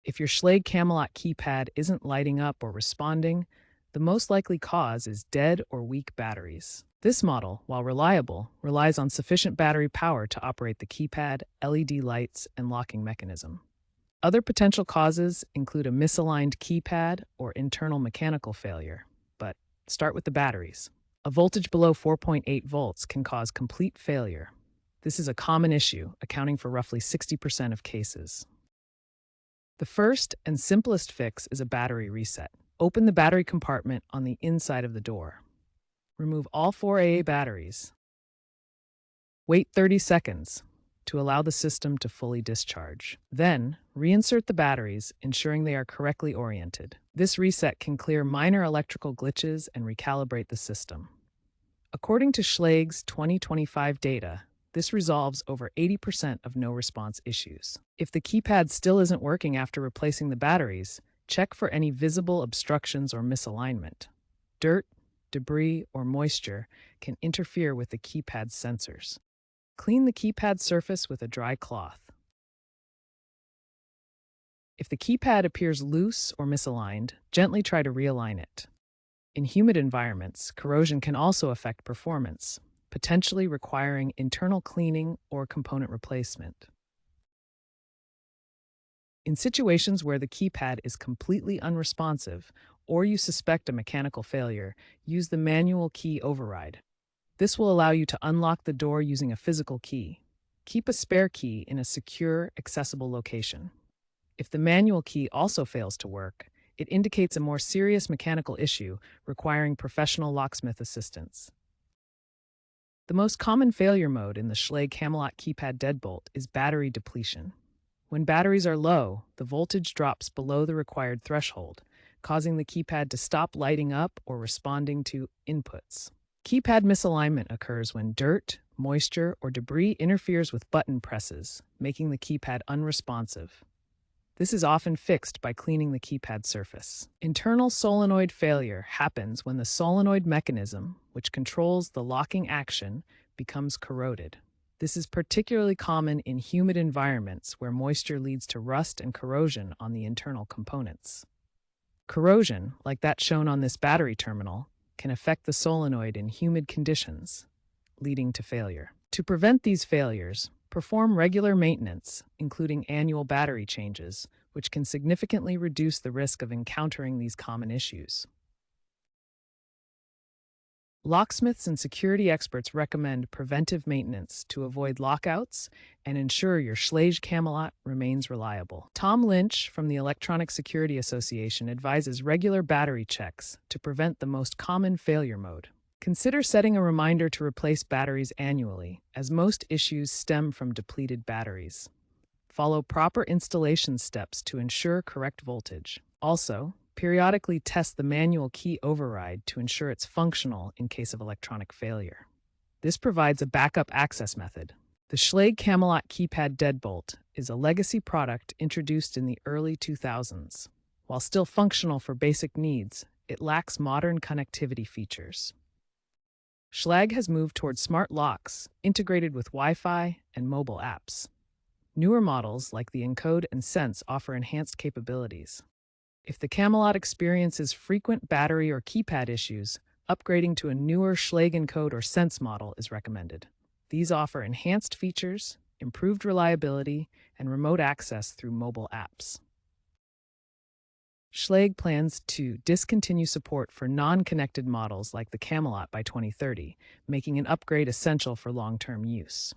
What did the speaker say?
If your Schlage Camelot keypad isn't lighting up or responding, the most likely cause is dead or weak batteries. This model, while reliable, relies on sufficient battery power to operate the keypad, LED lights, and locking mechanism. Other potential causes include a misaligned keypad or internal mechanical failure, but start with the batteries. A voltage below 4.8 volts can cause complete failure. This is a common issue, accounting for roughly 60% of cases. The first and simplest fix is a battery reset. Open the battery compartment on the inside of the door. Remove all 4 AA batteries. Wait 30 seconds to allow the system to fully discharge. Then, reinsert the batteries, ensuring they are correctly oriented. This reset can clear minor electrical glitches and recalibrate the system. According to Schlage's 2025 data, this resolves over 80% of no-response issues. If the keypad still isn't working after replacing the batteries, check for any visible obstructions or misalignment. Dirt, debris, or moisture can interfere with the keypad's sensors. Clean the keypad surface with a dry cloth. If the keypad appears loose or misaligned, gently try to realign it. In humid environments, corrosion can also affect performance, potentially requiring internal cleaning or component replacement. In situations where the keypad is completely unresponsive or you suspect a mechanical failure, use the manual key override. This will allow you to unlock the door using a physical key. Keep a spare key in a secure, accessible location. If the manual key also fails to work, it indicates a more serious mechanical issue requiring professional locksmith assistance. The most common failure mode in the Schlage Camelot Keypad Deadbolt is battery depletion. When batteries are low, the voltage drops below the required threshold, causing the keypad to stop lighting up or responding to inputs. Keypad misalignment occurs when dirt, moisture, or debris interferes with button presses, making the keypad unresponsive. This is often fixed by cleaning the keypad surface. Internal solenoid failure happens when the solenoid mechanism, which controls the locking action, becomes corroded. This is particularly common in humid environments where moisture leads to rust and corrosion on the internal components. Corrosion, like that shown on this battery terminal, can affect the solenoid in humid conditions, leading to failure. To prevent these failures, perform regular maintenance, including annual battery changes, which can significantly reduce the risk of encountering these common issues. Locksmiths and security experts recommend preventive maintenance to avoid lockouts and ensure your Schlage Camelot remains reliable. Tom Lynch from the Electronic Security Association advises regular battery checks to prevent the most common failure mode. Consider setting a reminder to replace batteries annually, as most issues stem from depleted batteries. Follow proper installation steps to ensure correct voltage. Also, periodically test the manual key override to ensure it's functional in case of electronic failure. This provides a backup access method. The Schlage Camelot Keypad Deadbolt is a legacy product introduced in the early 2000s. While still functional for basic needs, it lacks modern connectivity features. Schlage has moved toward smart locks, integrated with Wi-Fi and mobile apps. Newer models, like the Encode and Sense, offer enhanced capabilities. If the Camelot experiences frequent battery or keypad issues, upgrading to a newer Schlage Encode or Sense model is recommended. These offer enhanced features, improved reliability, and remote access through mobile apps. Schlage plans to discontinue support for non-connected models like the Camelot by 2030, making an upgrade essential for long-term use.